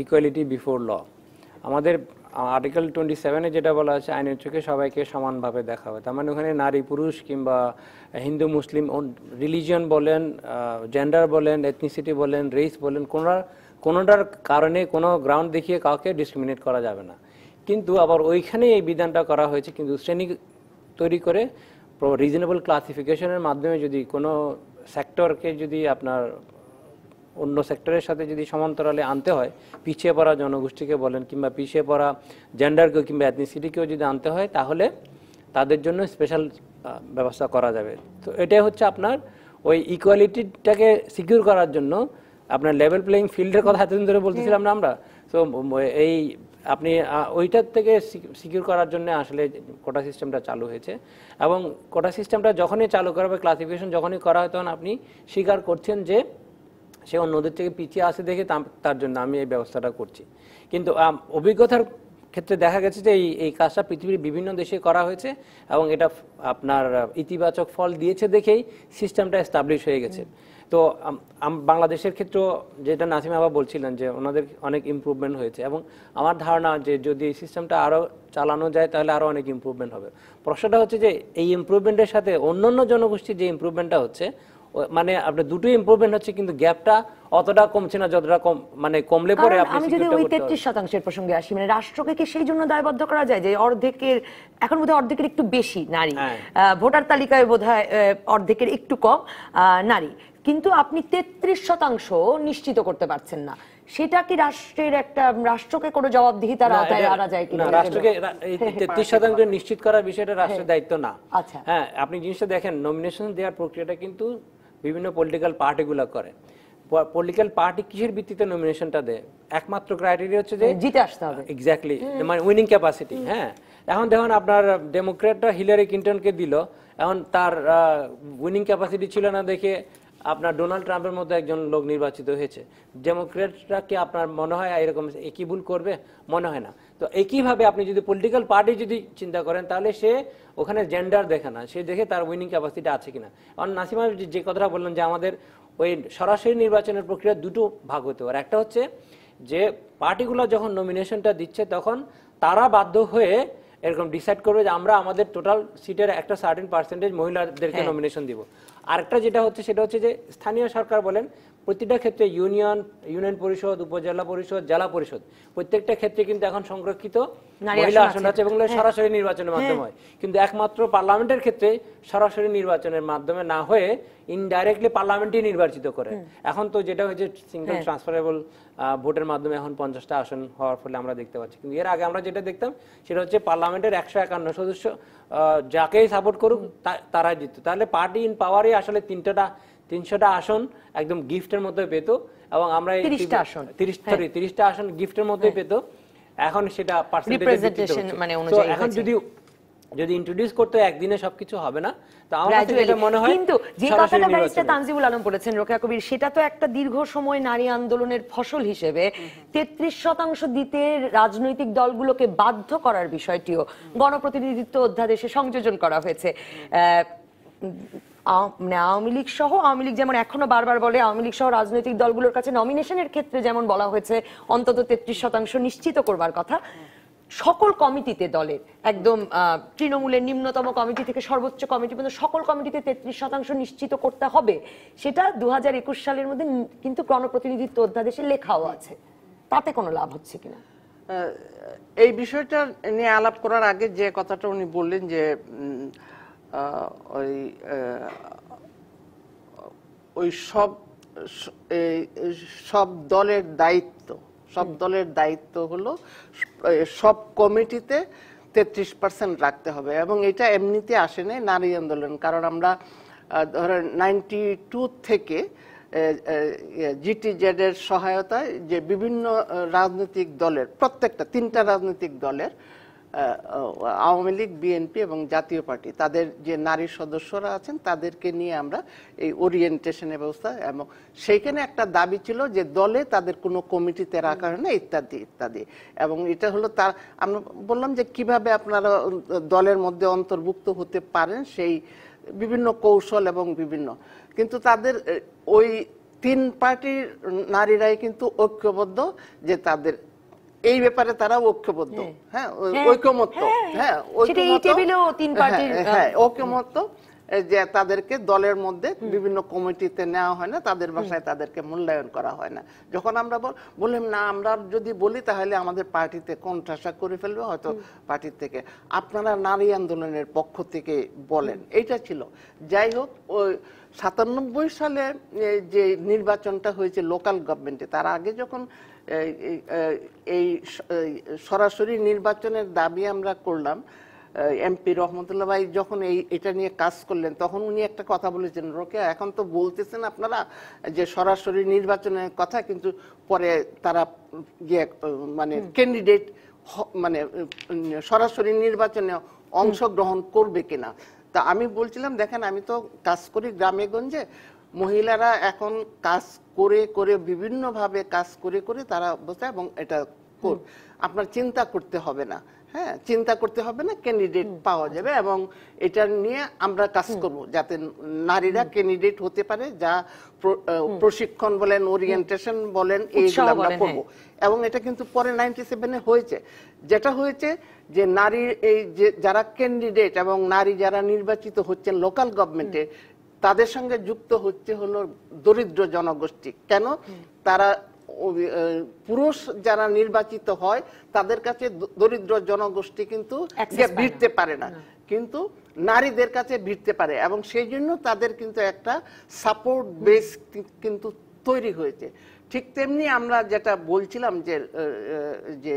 [SPEAKER 3] equality before law. আমাদের আর্টিকেল 27-এ যেটা বলা আছে আইনের চোখে সবাইকে সমানভাবে দেখা হবে, তার মানে ওখানে নারী পুরুষ কিংবা হিন্দু মুসলিম রিলিজিয়ন বলেন, জেন্ডার বলেন, এথনিসিটি বলেন, রেস বলেন, কোনোটার কারণে কোনো গ্রাউন্ড দেখিয়ে কাউকে ডিসক্রিমিনেট করা যাবে না। কিন্তু আবার ওইখানে এই বিধানটা করা হয়েছে, কিন্তু শ্রেণী তৈরি করে রিজনেবল ক্লাসিফিকেশনের মাধ্যমে যদি কোনো সেক্টরকে যদি আপনার অন্য সেক্টরের সাথে যদি সমান্তরালে আনতে হয়, পিছিয়ে পড়া জনগোষ্ঠীকে বলেন কিংবা পিছিয়ে পড়া জেন্ডারকেও কিংবা এথনিসিটিকেও যদি আনতে হয়, তাহলে তাদের জন্য স্পেশাল ব্যবস্থা করা যাবে। তো এটাই হচ্ছে আপনার ওই ইকুয়ালিটিটাকে সিকিউর করার জন্য আপনার লেভেল প্লেইং ফিল্ডের কথা এতদিন ধরে বলতেছিলাম না আমরা। তো এই আপনি ওইটার থেকে সিকিউর করার জন্য আসলে কোটা সিস্টেমটা চালু হয়েছে, এবং কোটা সিস্টেমটা যখনই চালু করা হবে, ক্লাসিফিকেশন যখনই করা হয়, তখন আপনি স্বীকার করছেন যে সে অন্যদের থেকে পিছিয়ে আসে দেখে তার জন্য আমি এই ব্যবস্থাটা করছি। কিন্তু অভিজ্ঞতার ক্ষেত্রে দেখা গেছে যে এই কাজটা পৃথিবীর বিভিন্ন দেশে করা হয়েছে এবং এটা আপনার ইতিবাচক ফল দিয়েছে দেখেই সিস্টেমটা এস্টাবলিশ হয়ে গেছে। তো বাংলাদেশের ক্ষেত্রেও যেটা নাসিমা আবার বলছিলেন যে ওনাদের অনেক ইমপ্রুভমেন্ট হয়েছে, এবং আমার ধারণা যে যদি এই সিস্টেমটা আরও চালানো যায় তাহলে আরও অনেক ইমপ্রুভমেন্ট হবে। প্রশ্নটা হচ্ছে যে এই ইমপ্রুভমেন্টের সাথে অন্যান্য জনগোষ্ঠীর যে ইমপ্রুভমেন্টটা হচ্ছে, মানে আপনার দুটো ইমপ্রুভমেন্ট হচ্ছে কিন্তু গ্যাপটা অতটা কমছে না যতটা মানে কমলে পরে আপনি
[SPEAKER 1] আমি যদি ওই 33% প্রসঙ্গে আসি, মানে রাষ্ট্রকে কি সেই জন্য দায়বদ্ধ করা যায় যে অর্ধেকের, এখন বোধহয় অর্ধেকের একটু বেশি নারী, ভোটার তালিকায় বোধহয় অর্ধেকের একটু কম নারী, কিন্তু আপনি 33% নিশ্চিত করতে পারছেন না, সেটা কি রাষ্ট্রের একটা, রাষ্ট্রকে কোনো জবাবদিহিতার আওতায় আনা যায় কিনা?
[SPEAKER 3] রাষ্ট্রকে 33% নিশ্চিত করার বিষয়টা রাষ্ট্রের দায়িত্ব না।
[SPEAKER 1] আচ্ছা,
[SPEAKER 3] হ্যাঁ, আপনি জিনিসটা দেখেন, নমিনেশন দেওয়ার প্রক্রিয়াটা কিন্তু বিভিন্ন পলিটিক্যাল পার্টিগুলো করে। পলিটিক্যাল পার্টি কিসের ভিত্তিতে নমিনেশনটা দেয়? একমাত্র ক্রাইটেরিয়া হচ্ছে যে
[SPEAKER 1] জিতে আসতে হবে,
[SPEAKER 3] এক্স্যাক্টলি, মানে উইনিং ক্যাপাসিটি। হ্যাঁ, এখন দেখুন আপনার ডেমোক্রেটরা হিলারি ক্লিন্টনকে দিল, এখন তার উইনিং ক্যাপাসিটি ছিল না দেখে আপনার ডোনাল্ড ট্রাম্পের মতো একজন লোক নির্বাচিত হয়েছে। ডেমোক্রেটরা কি আপনার মনে হয় এরকম একই ভুল করবে? মনে হয় না। তো একইভাবে আপনি যদি পলিটিক্যাল পার্টি যদি চিন্তা করেন, তাহলে সে ওখানে জেন্ডার দেখে না, সে দেখে তার উইনিং ক্যাপাসিটি আছে কিনা। কারণ নাসিমা যে কথাটা বললেন যে আমাদের ওই সরাসরি নির্বাচনের প্রক্রিয়া দুটো ভাগ হতে পারে। একটা হচ্ছে যে পার্টিগুলো যখন নমিনেশনটা দিচ্ছে তখন তারা বাধ্য হয়ে এরকম ডিসাইড করবে যে আমরা আমাদের টোটাল সিটের একটা সার্টেন পার্সেন্টেজ মহিলাদেরকে নমিনেশন দিব। আরেকটা যেটা হচ্ছে সেটা হচ্ছে যে স্থানীয় সরকার বলেন, প্রতিটা ক্ষেত্রে ইউনিয়ন পরিষদ, উপজেলা পরিষদ, জেলা পরিষদ, প্রত্যেকটা ক্ষেত্রে কিন্তু এখন সংরক্ষিত মহিলা আসন আছে এবং সরাসরি নির্বাচনের মাধ্যমে হয়। কিন্তু একমাত্র পার্লামেন্টের ক্ষেত্রে সরাসরি নির্বাচনের মাধ্যমে না হয়ে ইনডাইরেক্টলি পার্লামেন্টই নির্বাচিত করে। এখন তো যেটা হয়েছে সিঙ্গেল ট্রান্সফারেবল ভোটের মাধ্যমে এখন 50টা আসন হওয়ার ফলে আমরা দেখতে পাচ্ছি। কিন্তু এর আগে আমরা যেটা দেখতাম সেটা হচ্ছে পার্লামেন্টের 151 সদস্য যাকেই সাপোর্ট করুক তারাই জিততো। তাহলে পার্টি ইন পাওয়ারই আসলে 300টা আসন একদম গিফটের মতো পেত, এবং আমরা 30টা আসন গিফটের মতোই পেত। এখন সেটা
[SPEAKER 1] রিপ্রেজেন্টেশন মানে অনুযায়ী
[SPEAKER 3] এখন যদি ইন্ট্রোডিউস করতে একদিনে সবকিছু হবে না। তো আমার কাছে এটা মনে হয়,
[SPEAKER 1] কিন্তু যে কথাটা ব্যারিস্টার তানজিবুল আলম বলেছেন, রোকেয়া কবির, সেটা তো একটা দীর্ঘ সময় নারী আন্দোলনের ফসল হিসেবে 33% দিতে রাজনৈতিক দলগুলোকে বাধ্য করার বিষয়টিও গণপ্রতিনিধিত্ব অধ্যাদেশে সংযোজন করা হয়েছে। আওয়ামী লীগ সহ, আওয়ামী লীগ যেমন এখনো বারবার বলে, আওয়ামী লীগ সহ রাজনৈতিক দলগুলোর কাছে নমিনেশনের ক্ষেত্রে যেমন বলা হয়েছে অন্তত 33% নিশ্চিত করবার কথা, সকল কমিটিতে দলের একদম তৃণমূলের নিম্নতম কমিটি থেকে সর্বোচ্চ কমিটি পর্যন্ত সকল কমিটিতে 33% নিশ্চিত করতে হবে, সেটা 2021 সালের মধ্যে কিন্তু গণপ্রতিনিধিত্ব অধ্যাদেশে লেখাও আছে। তাতে কোনো লাভ হচ্ছে কিনা?
[SPEAKER 2] এই বিষয়টা নিয়ে আলাপ করার আগে যে কথাটা উনি বললেন যে ওই সব দলের দায়িত্ব হলো সব কমিটিতে 33% রাখতে হবে, এবং এটা এমনিতে আসে নাই নারী আন্দোলন। কারণ আমরা ধরেন 92 থেকে জিটিজেড এর সহায়তায় যে বিভিন্ন রাজনৈতিক দলের, প্রত্যেকটা 3টা রাজনৈতিক দলের, আওয়ামী লীগ, বিএনপি এবং জাতীয় পার্টি, তাদের যে নারী সদস্যরা আছেন তাদেরকে নিয়ে আমরা এই ওরিয়েন্টেশনের ব্যবস্থা, এবং সেইখানে একটা দাবি ছিল যে দলে তাদের কোনো কমিটিতে রাখা হয় না ইত্যাদি ইত্যাদি। এবং এটা হলো তার, আমরা বললাম যে কিভাবে আপনারা দলের মধ্যে অন্তর্ভুক্ত হতে পারেন, সেই বিভিন্ন কৌশল এবং বিভিন্ন, কিন্তু তাদের ওই 3 পার্টির নারীরাই কিন্তু ঐক্যবদ্ধ যে তাদের এই ব্যাপারে তারা ঐক্যবদ্ধ, হ্যাঁ ঐকমত্য, হ্যাঁ
[SPEAKER 1] সেটা এই টেবিলেও তিন পার্টির
[SPEAKER 2] হ্যাঁ ঐকমত্য যে তাদেরকে দলের মধ্যে বিভিন্ন কমিটিতে নেওয়া হয় না, তাদের ভাষায় তাদেরকে মূল্যায়ন করা হয় না। যখন আমরা বললাম না আমরা যদি বলি তাহলে আমাদের পার্টিতে কোণঠাসা করে ফেলবে হয়তো পার্টির থেকে, আপনারা নারী আন্দোলনের পক্ষ থেকে বলেন, এইটা ছিল। যাই হোক, ওই 97 সালে যে নির্বাচনটা হয়েছে লোকাল গভর্নমেন্টে, তার আগে যখন এই সরাসরি নির্বাচনের দাবি আমরা করলাম, এমপি রহমতুল্লাহ ভাই যখন এটা নিয়ে কাজ করলেন, তখন উনি একটা কথা বলেছেন, রোকেয়া এখন তো বলতেছেন আপনারা যে সরাসরি নির্বাচনের কথা, কিন্তু পরে তারা মানে ক্যান্ডিডেট মানে সরাসরি নির্বাচনে অংশগ্রহণ করবে কিনা। তা আমি বলছিলাম দেখেন আমি তো কাজ করি গ্রামে গঞ্জে, মহিলারা এখন কাজ করে করে বিভিন্নভাবে কাজ করে করে তারা বসে, এবং এটা আপনার চিন্তা করতে হবে না, হ্যাঁ চিন্তা করতে হবে না, ক্যান্ডিডেট পাওয়া যাবে, এবং এটা নিয়ে আমরা কাজ করব যাতে নারীরা ক্যান্ডিডেট হতে পারে, যা প্রশিক্ষণ বলেন, ওরিয়েন্টেশন বলেন, এইগুলো আমরা করব। এবং এটা কিন্তু পরে 97-এ হয়েছে, যেটা হয়েছে যে নারী এই যে যারা ক্যান্ডিডেট এবং নারী যারা নির্বাচিত হচ্ছেন লোকাল গভর্নমেন্টে, তাদের সঙ্গে যুক্ত হচ্ছে হলো দরিদ্র জনগোষ্ঠী। কেন? তারা পুরুষ যারা নির্বাচিত হয় তাদের কাছে দরিদ্র জনগোষ্ঠী কিন্তু ভিড়তে পারে না, কিন্তু নারীদের কাছে ভিড়তে পারে, এবং সেই জন্য তাদের কিন্তু একটা সাপোর্ট বেস কিন্তু তৈরি হয়েছে। ঠিক তেমনি আমরা যেটা বলছিলাম যে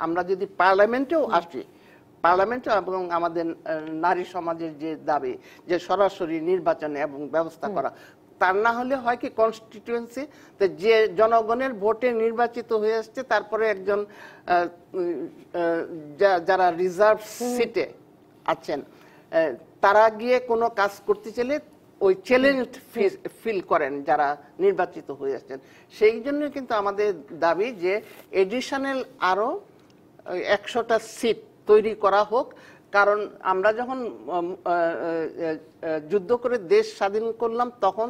[SPEAKER 2] আমরা যদি পার্লামেন্টেও আসি, পার্লামেন্টে এবং আমাদের নারী সমাজের যে দাবি যে সরাসরি নির্বাচনে এবং ব্যবস্থা করা, তার না হলে হয় কি কনস্টিটিউয়েন্সি যে জনগণের ভোটে নির্বাচিত হয়ে আসছে, তারপরে একজন যারা রিজার্ভ সিটে আছেন তারা গিয়ে কোনো কাজ করতে চাইলে ওই চ্যালেঞ্জ ফিল করেন যারা নির্বাচিত হয়ে আসছেন। সেই জন্য কিন্তু আমাদের দাবি যে এডিশনাল আরো 100টা সিট তৈরি করা হোক, কারণ আমরা যখন যুদ্ধ করে দেশ স্বাধীন করলাম তখন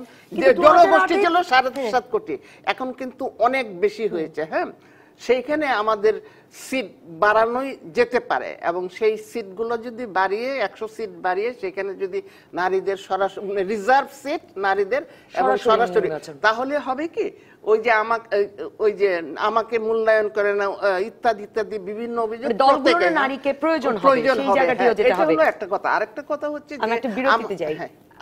[SPEAKER 2] জনগোষ্ঠী ছিল 7.5 কোটি, এখন কিন্তু অনেক বেশি হয়েছে, হ্যাঁ সেইখানে আমাদের সিট বাড়ানোই যেতে পারে, এবং সেই সিটগুলো যদি বাড়িয়ে 100 সিট বাড়িয়ে সেখানে যদি নারীদের সরাসরি রিজার্ভ সিট নারীদের এবং সরাসরি, তাহলে হবে কি ওই যে আমাকে মূল্যায়ন করে না ইত্যাদি ইত্যাদি বিভিন্ন অভিযোগ
[SPEAKER 1] নারীকে প্রয়োজন হবে,
[SPEAKER 2] এটা হলো একটা কথা। আরেকটা কথা হচ্ছে যে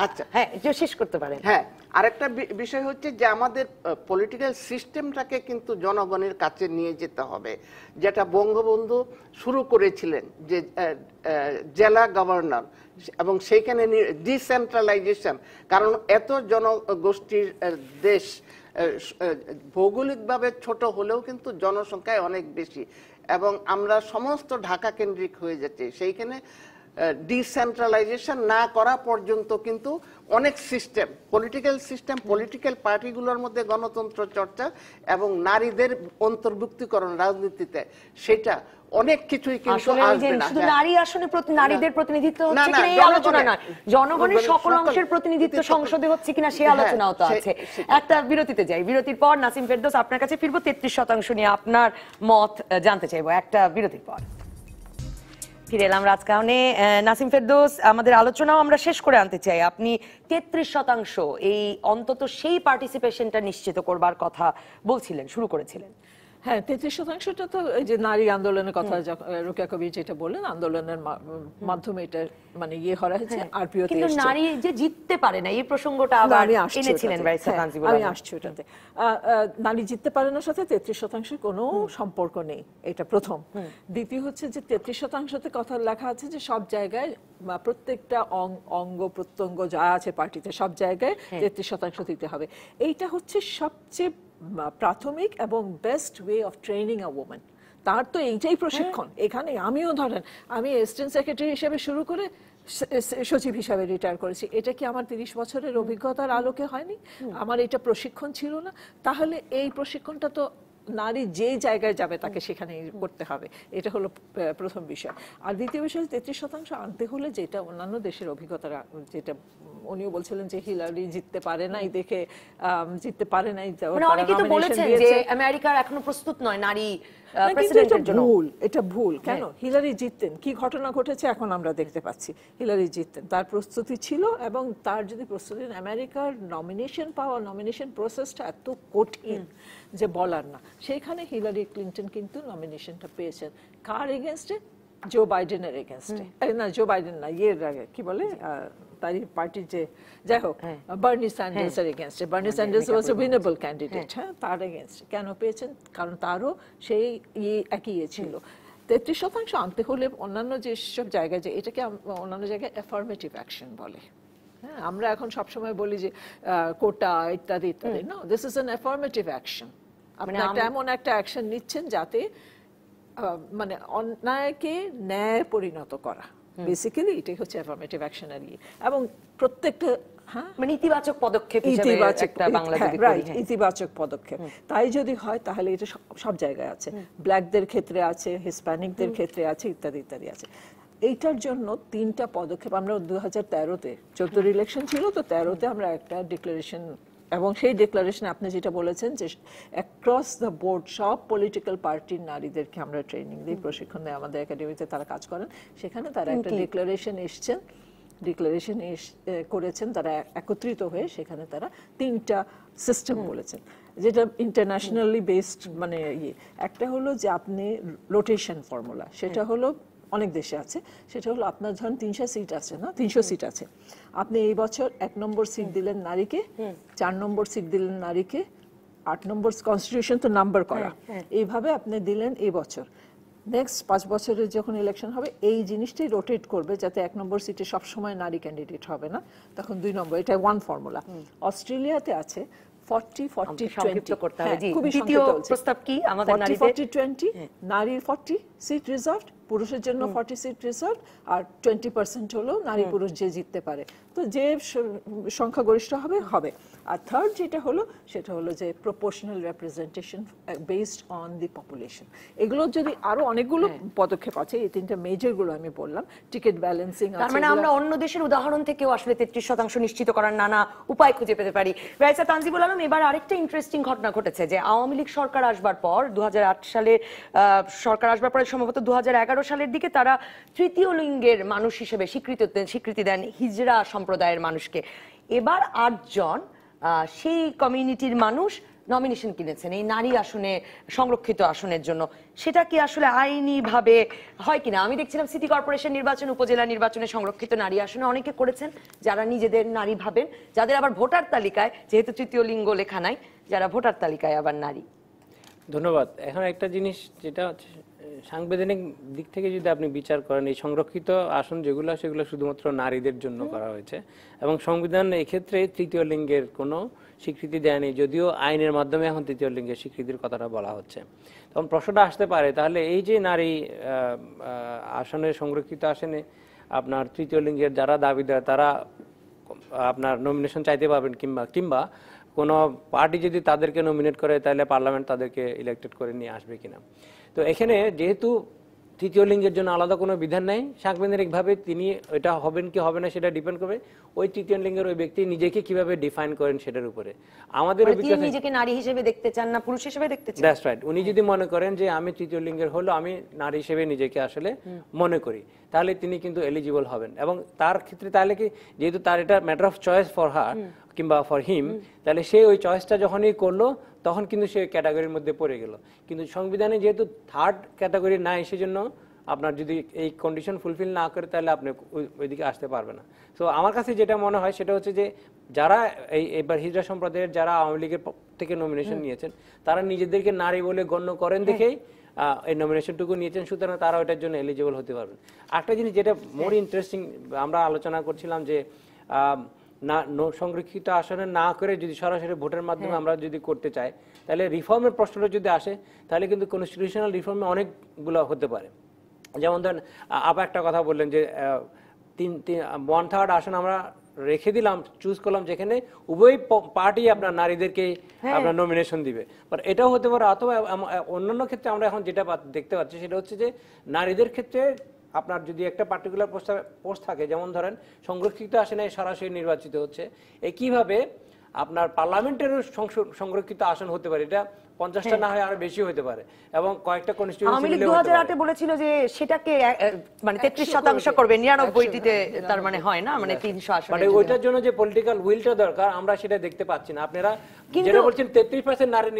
[SPEAKER 2] আচ্ছা হ্যাঁ
[SPEAKER 1] শেষ করতে পারেন।
[SPEAKER 2] হ্যাঁ, আরেকটা বিষয় হচ্ছে যে আমাদের পলিটিক্যাল সিস্টেমটাকে কিন্তু জনগণের কাছে নিয়ে যেতে হবে, যেটা বঙ্গবন্ধু শুরু করেছিলেন, যে জেলা গভর্নর, এবং সেইখানে ডিসেন্ট্রালাইজেশন। কারণ এত জনগোষ্ঠীর দেশ, ভৌগোলিকভাবে ছোট হলেও কিন্তু জনসংখ্যায় অনেক বেশি, এবং আমরা সমস্ত ঢাকা কেন্দ্রিক হয়ে যাচ্ছে। সেইখানে ডিসেন্ট্রালাইজেশন না করা পর্যন্ত কিন্তু অনেক সিস্টেম, পলিটিক্যাল সিস্টেম, পলিটিক্যাল পার্টিগুলোর মধ্যে গণতন্ত্র চর্চা এবং নারীদের অন্তর্ভুক্তিকরণ রাজনীতিতে, সেটা অনেক কিছুই কিন্তু আসবে না।
[SPEAKER 1] শুধু নারী আসনে নারীদের প্রতিনিধিত্ব হচ্ছে কিনা এই আলোচনা নয়, জনগণের সকল অংশের প্রতিনিধিত্ব সংসদে হচ্ছে কিনা সেই আলোচনাও তো আছে। একটা বিরতিতে যাই, বিরতির পর নাসিম ফেরদৌস আপনার কাছে ফিরবো, 33% নিয়ে আপনার মত জানতে চাইবো একটা বিরতির পর। ফিরে এলাম রাজকাহনে। নাসিম ফেরদৌস, আমাদের আলোচনাও আমরা শেষ করে আনতে চাই। আপনি 33% এই অন্তত সেই পার্টিসিপেশনটা নিশ্চিত করবার কথা বলছিলেন, শুরু করেছিলেন।
[SPEAKER 4] হ্যাঁ, 33%টা তো এই যে নারী আন্দোলনের কথা রোকেয়া কবির যেটা বললেন, আন্দোলনের মাধ্যমে এটা মানে ইয়ে করা হয়েছে। আরপিও
[SPEAKER 1] কিন্তু নারী যে জিততে পারে না এই প্রসঙ্গটা আবার এনেছিলেন রাইসা তানজিবুল।
[SPEAKER 4] আমি আসছি ওটাতে। নারী জিততে পারে না সাথে 33% কোনো সম্পর্ক নেই, এটা প্রথম। দ্বিতীয় হচ্ছে যে 33%তে কথা লেখা আছে যে সব জায়গায় প্রত্যেকটা অঙ্গ প্রত্যঙ্গ যা আছে পার্টিতে সব জায়গায় 33% দিতে হবে। এইটা হচ্ছে সবচেয়ে প্রাথমিক এবং best way of training a woman. তার তো এইটাই প্রশিক্ষণ। এখানে আমিও ধরেন আমি অ্যাসিস্ট্যান্ট সেক্রেটারি হিসেবে শুরু করে সচিব হিসাবে রিটায়ার করেছি। এটা কি আমার 30 বছরের অভিজ্ঞতার আলোকে হয়নি? আমার এটা প্রশিক্ষণ ছিল না? তাহলে এই প্রশিক্ষণটা তো নারী যে জায়গায় যাবে তাকে সেখানে করতে হবে, এটা হলো প্রথম বিষয়। আর দ্বিতীয় বিষয় 33% আনতে হলে যেটা অন্যান্য দেশের অভিজ্ঞতার যেটা উনিও বলছিলেন যে হিলারি জিততে পারে নাই দেখে জিততে পারে নাই,
[SPEAKER 1] মানে অনেকেই তো বলেছেন যে আমেরিকার এখনো প্রস্তুত নয় নারী প্রেসিডেন্টের জন্য।
[SPEAKER 4] এটা ভুল। কেন হিলারি জিততেন, কি ঘটনা ঘটেছে এখন আমরা দেখতে পাচ্ছি। হিলারি জিততেন, তার প্রস্তুতি ছিল, এবং তার যদি প্রস্তুতি, আমেরিকার নমিনেশন পাওয়া, নমিনেশন প্রসেসটা এত কঠিন যে বলার না। সেইখানে হিলারি ক্লিন্টন কিন্তু নমিনেশনটা পেয়েছেন কার এগেনস্টে? জো বাইডেনের এগেনস্টে, না জো বাইডেন না, ইয়ের আগে কি বলে তারই পার্টির যে, যাই হোক, বার্নি স্যান্ডার্সের এগেনস্টে। বার্নি স্যান্ডার্স ওয়াজ এ উইনেবল ক্যান্ডিডেট। হ্যাঁ, তার এগেনস্টে কেন পেয়েছেন? কারণ তারও সেই একই ছিল। 33% আনতে হলে অন্যান্য যেসব জায়গায়, যে এটাকে অন্যান্য জায়গায় অ্যাফার্মেটিভ অ্যাকশন বলে। হ্যাঁ, আমরা এখন সবসময় বলি যে কোটা ইত্যাদি ইত্যাদি। No, this is an affirmative action. আপনি এমন একটা অ্যাকশন নিচ্ছেন যাতে মানে অন্যায়কে ন্যায় পরিণত করা, বেসিক্যালি এটাই হচ্ছে অ্যাফার্মেটিভ অ্যাকশন। আর এবং প্রত্যেকটা
[SPEAKER 1] মানে ইতিবাচক পদক্ষেপ হিসেবে একটা বাংলা যদি করি,
[SPEAKER 4] ইতিবাচক পদক্ষেপ। তাই যদি হয় তাহলে এটা সব জায়গায় আছে, ব্ল্যাকদের ক্ষেত্রে আছে, হিসপ্যানিকদের ক্ষেত্রে আছে, ইত্যাদি ইত্যাদি আছে। এইটার জন্য 3টা পদক্ষেপ আমরা 2013-তে 14 ইলেকশন ছিল, তো 13-তে আমরা একটা ডিক্লারেশন, এবং সেই ডিক্লারেশনে আপনি যেটা বলেছেন যে অ্যাক্রস দ্য বোর্ড সব পলিটিক্যাল পার্টির নারীদেরকে আমরা ট্রেনিং দিই, প্রশিক্ষণ দেয়, আমাদের একাডেমিতে তারা কাজ করেন। সেখানে তারা একটা ডিক্লারেশন করেছেন, তারা একত্রিত হয়ে সেখানে তারা 3টা সিস্টেম বলেছেন, যেটা ইন্টারন্যাশনালি বেসড। মানে একটা হলো যে আপনি রোটেশন ফর্মুলা, সেটা হলো অনেক দেশে আছে। সেটা হলো আপনার ধরেন 300 সিট আছে না, 300 সিট আছে, আপনি এই বছর 1 নম্বর সিট দিলেন নারীকে, 4 নম্বর সিট দিলেন নারীকে, 8 নম্বর, কনস্টিটিউশন তো নাম্বার করা, এইভাবে আপনি দিলেন এই বছর। নেক্সট 5 বছরের যখন ইলেকশন হবে এই জিনিসটাই রোটেট করবে, যাতে 1 নম্বর সিটে সবসময় নারী ক্যান্ডিডেট হবে না, তখন 2 নম্বর। এটা 1 ফর্মুলা। অস্ট্রেলিয়াতে আছে 40-40-20। খুবই দ্বিতীয়
[SPEAKER 1] প্রস্তাব কি আমাদের নারীদের?
[SPEAKER 4] 40-40-20, নারীর 40 সিট রিজার্ভড, পুরুষের জন্য 40 সিট রিজার্ভড, আর 20% হলো নারী পুরুষ যে জিততে পারে, তো যে সংখ্যাগরিষ্ঠ হবে হবে। আর থার্ড যেটা হলো, সেটা হলো যে proportional representation based on the population. এগুলো যদি আরো অনেকগুলো পদক্ষেপ আছে, এই 3টা মেজর গুলো আমি বললাম, টিকিট ব্যালেন্সিং আছে।
[SPEAKER 1] তার মানে আমরা অন্য দেশের উদাহরণ থেকেও আসলে 33% নিশ্চিত করার নানা উপায় খুঁজে পেতে পারি। রাইসা তানজিবুল আলম, এবার আরেকটা ইন্টারেস্টিং ঘটনা ঘটেছে যে আওয়ামী লীগ সরকার আসবার পর 2008 সালে সরকার আসবার পরে সম্ভবত 2011 সালের দিকে তারা তৃতীয় লিঙ্গের মানুষ হিসেবে স্বীকৃতি দেন হিজড়া সম্প্রদায়ের মানুষকে। এবার 8 জন সেই কমিউনিটির মানুষ নমিনেশন কিনেছেন এই নারী আসনে, সংরক্ষিত আসনের জন্য। সেটা কি আসলে আইনি ভাবে হয় কিনা? আমি দেখছিলাম সিটি কর্পোরেশন নির্বাচন, উপজেলা নির্বাচনে সংরক্ষিত নারী আসনে অনেকে করেছেন যারা নিজেদের নারী ভাবেন, যাদের আবার ভোটার তালিকায় যেহেতু তৃতীয় লিঙ্গ লেখা নাই, যারা ভোটার তালিকায় আবার নারী।
[SPEAKER 3] ধন্যবাদ। এখন একটা জিনিস যেটা হচ্ছে সাংবিধানিক দিক থেকে যদি আপনি বিচার করেন, এই সংরক্ষিত আসন যেগুলো সেগুলো শুধুমাত্র নারীদের জন্য করা হয়েছে, এবং সংবিধান এক্ষেত্রে তৃতীয় লিঙ্গের কোনো স্বীকৃতি দেয়নি, যদিও আইনের মাধ্যমে এখন তৃতীয় লিঙ্গের স্বীকৃতির কথাটা বলা হচ্ছে। তখন প্রশ্নটা আসতে পারে, তাহলে এই যে নারী আসনে, সংরক্ষিত আসনে আপনার তৃতীয় লিঙ্গের যারা দাবিদার, তারা আপনার নমিনেশন চাইতে পারবেন, কিংবা কোনো পার্টি যদি তাদেরকে নমিনেট করে তাহলে পার্লামেন্ট তাদেরকে ইলেক্টেড করে নিয়ে আসবে কিনা। তো এখানে যেহেতু তৃতীয় লিঙ্গের জন্য আলাদা কোনো বিধান নেই, সাংবিধানিকভাবে তিনি এটা হবেন কি হবে না সেটা ডিপেন্ড করবে ওই তৃতীয় লিঙ্গের ওই ব্যক্তি নিজেকে কিভাবে ডিফাইন করেন সেটার উপরে। আমাদের
[SPEAKER 1] নিজেকে নারী হিসেবে দেখতে চান না পুরুষ হিসেবে দেখতে চান,
[SPEAKER 3] দ্যাটস রাইট। উনি যদি মনে করেন যে আমি তৃতীয় লিঙ্গের হলো, আমি নারী হিসেবে নিজেকে আসলে মনে করি, তাহলে তিনি কিন্তু এলিজিবল হবেন। এবং তার ক্ষেত্রে তাহলে কি, যেহেতু তার এটা matter of choice for her কিংবা ফর হিম, তাহলে সে ওই চয়েসটা যখনই করলো তখন কিন্তু সে ক্যাটাগরির মধ্যে পড়ে গেল। কিন্তু সংবিধানে যেহেতু থার্ড ক্যাটাগরি নাই, সেজন্য আপনার যদি এই কন্ডিশন ফুলফিল না করে তাহলে আপনি ওইদিকে আসতে পারবে না। তো আমার কাছে যেটা মনে হয় সেটা হচ্ছে যে যারা এবার হিজড়া সম্প্রদায়ের যারা আওয়ামী লীগের থেকে নমিনেশন নিয়েছেন, তারা নিজেদেরকে নারী বলে গণ্য করেন দেখেই এই নমিনেশনটুকু নিয়েছেন, সুতরাং তারা ওইটার জন্য এলিজিবল হতে পারবেন। একটা জিনিস যেটা মোর ইন্টারেস্টিং, আমরা আলোচনা করছিলাম যে না সংরক্ষিত আসনে না করে যদি সরাসরি ভোটের মাধ্যমে আমরা যদি করতে চাই, তাহলে রিফর্মের প্রশ্নটা যদি আসে, তাহলে কিন্তু কনস্টিটিউশনাল রিফর্মে অনেকগুলো হতে পারে। যেমন ধরেন আবার একটা কথা বললেন যে 1/3 আসন আমরা রেখে দিলাম, চুজ করলাম যেখানে উভয় পার্টি আপনার নারীদেরকে আপনার নমিনেশন দিবে, বাট এটাও হতে পারে। অথবা অন্যান্য ক্ষেত্রে আমরা এখন যেটা দেখতে পাচ্ছি সেটা হচ্ছে যে নারীদের ক্ষেত্রে আপনার যদি একটা পার্টিকুলার পোস্ট থাকে, যেমন ধরেন সংরক্ষিত আসনে সরাসরি নির্বাচিত হচ্ছে, একইভাবে আপনার পার্লামেন্টেরও সংরক্ষিত আসন হতে পারে, এটা 50টা না হয় আরো বেশি হতে পারে, এবং কয়েকটা
[SPEAKER 1] আওয়ামী লীগ 2008-এ বলেছিল যে সেটাকে মানে 33% করবে, 99টিতে তার মানে হয় না, মানে 300 আসন,
[SPEAKER 3] মানে ওইটার জন্য যে পলিটিক্যাল উইলটা দরকার আমরা সেটা দেখতে পাচ্ছি না। আপনারা যেটা বলছেন 33% নারী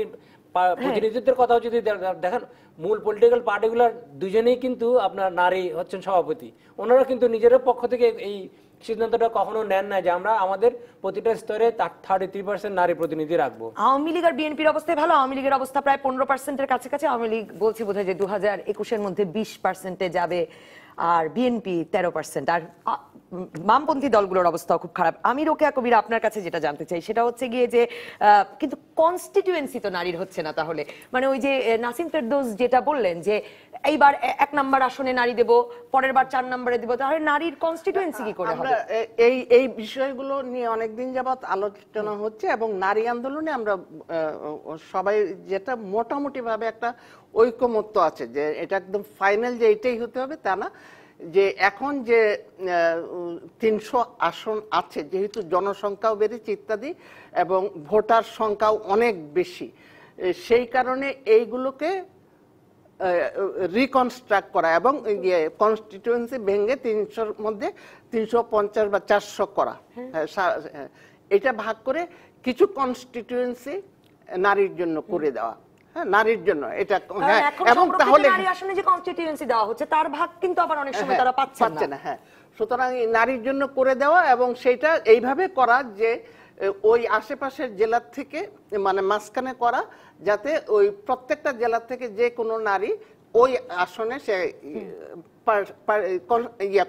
[SPEAKER 3] প্রতিনিধিত্বের কথা যদি দেখেন, মূল পলিটিক্যাল পার্টিগুলার দুজনেই কিন্তু আপনার নারী হচ্ছেন সভাপতি, ওনারা কিন্তু নিজের পক্ষ থেকে এই সিদ্ধান্তটা কখনো নেন না যে আমরা আমাদের প্রতিটা স্তরে 33% নারী প্রতিনিধি রাখবো।
[SPEAKER 1] আওয়ামী লীগ আর বিএনপির অবস্থা ভালো, আওয়ামী লীগের অবস্থা প্রায় 15%-এর কাছাকাছি, আওয়ামী লীগ বলছি বোধহয় যে 2021-এর মধ্যে 20%-এ যাবে, আর বিএনপি 13%। আর বামপন্থী দলগুলোর অবস্থা খুব খারাপ। আমি রোকেয়া কবির আপনার কাছে যেটা জানতে চাই সেটা হচ্ছে গিয়ে যে কিন্তু কনস্টিটিউয়েন্সি তো নারীর হচ্ছে না, তাহলে মানে ওই যে নাসিম ফেরদৌস যেটা বললেন যে এইবার 1 নম্বর আসনে নারী দেব, পরের বার 4 নম্বরে দেব, তাহলে নারীর কনস্টিটিউয়েন্সি কি করে হবে?
[SPEAKER 2] এই বিষয়গুলো নিয়ে অনেকদিন যাবত আলোচনা হচ্ছে, এবং নারী আন্দোলনে আমরা সবাই যেটা মোটামুটি ভাবে একটা ঐকমত্য আছে যে এটা একদম ফাইনাল যে এটাই হতে হবে তা না, যে এখন যে 300 আসন আছে, যেহেতু জনসংখ্যাও বেড়েছে ইত্যাদি এবং ভোটার সংখ্যাও অনেক বেশি, সেই কারণে এইগুলোকে রিকনস্ট্রাক্ট করা এবং কনস্টিটিউয়েন্সি ভেঙে 300-র মধ্যে 350 বা 400 করা, এটা ভাগ করে কিছু কনস্টিটিউয়েন্সি নারীর জন্য করে দেওয়া, নারীর জন্য এটা,
[SPEAKER 1] এবং তাহলে নারী আসনে যে কনস্টিটিউয়েন্সি দেওয়া হচ্ছে তার ভাগ কিন্তু আবার অনেক সময় তারা পাচ্ছে না।
[SPEAKER 2] হ্যাঁ, সুতরাং নারীর জন্য করে দেওয়া এবং সেটা এইভাবে করা যে ওই আশেপাশের জেলার থেকে মানে মাঝখানে করা, যাতে ওই প্রত্যেকটা জেলার থেকে যে কোনো নারী ওই আসনে সে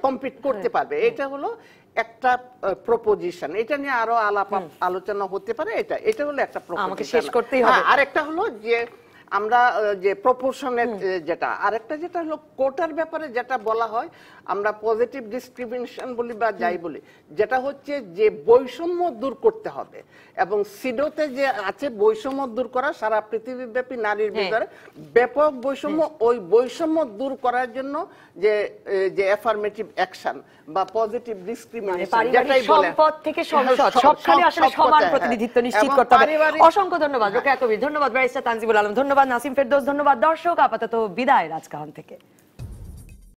[SPEAKER 2] কম্পিট করতে পারবে। এটা হলো একটা প্রপোজিশন, এটা নিয়ে আরো আলোচনা হতে পারে। এটা হলো একটা প্রপোজিশন।
[SPEAKER 1] আমাকে শেষ করতেই হবে।
[SPEAKER 2] আর একটা হলো যে আমরা যে প্রপোর্শনের যেটা, আরেকটা যেটা হলো কোটার ব্যাপারে যেটা বলা হয়, আমরা পজিটিভ ডিসক্রিমিনেশন বলি বা যাই বলি, যেটা হচ্ছে যে বৈষম্য দূর করতে হবে, এবং সিডোতে যে আছে বৈষম্য দূর করা সারা পৃথিবীব্যাপী নারীর ভিতরে ব্যাপক বৈষম্য, ওই বৈষম্য দূর করার জন্য যে অ্যাফার্মেটিভ অ্যাকশন বা পজিটিভ ডিসক্রিমিনেশন যেটাই বলে,
[SPEAKER 1] সম্পদ থেকে সংসদ সবখানে আসলে সমান প্রতিনিধিত্ব নিশ্চিত করতে হবে। অসংখ্য ধন্যবাদ রোকেয়া কবির, ধন্যবাদ ব্যারিস্টার তানজিবুল আলম, ধন্যবাদ নাসিম ফেরদৌস, ধন্যবাদ দর্শক। আপাতত বিদায় রাজকাহন থেকে।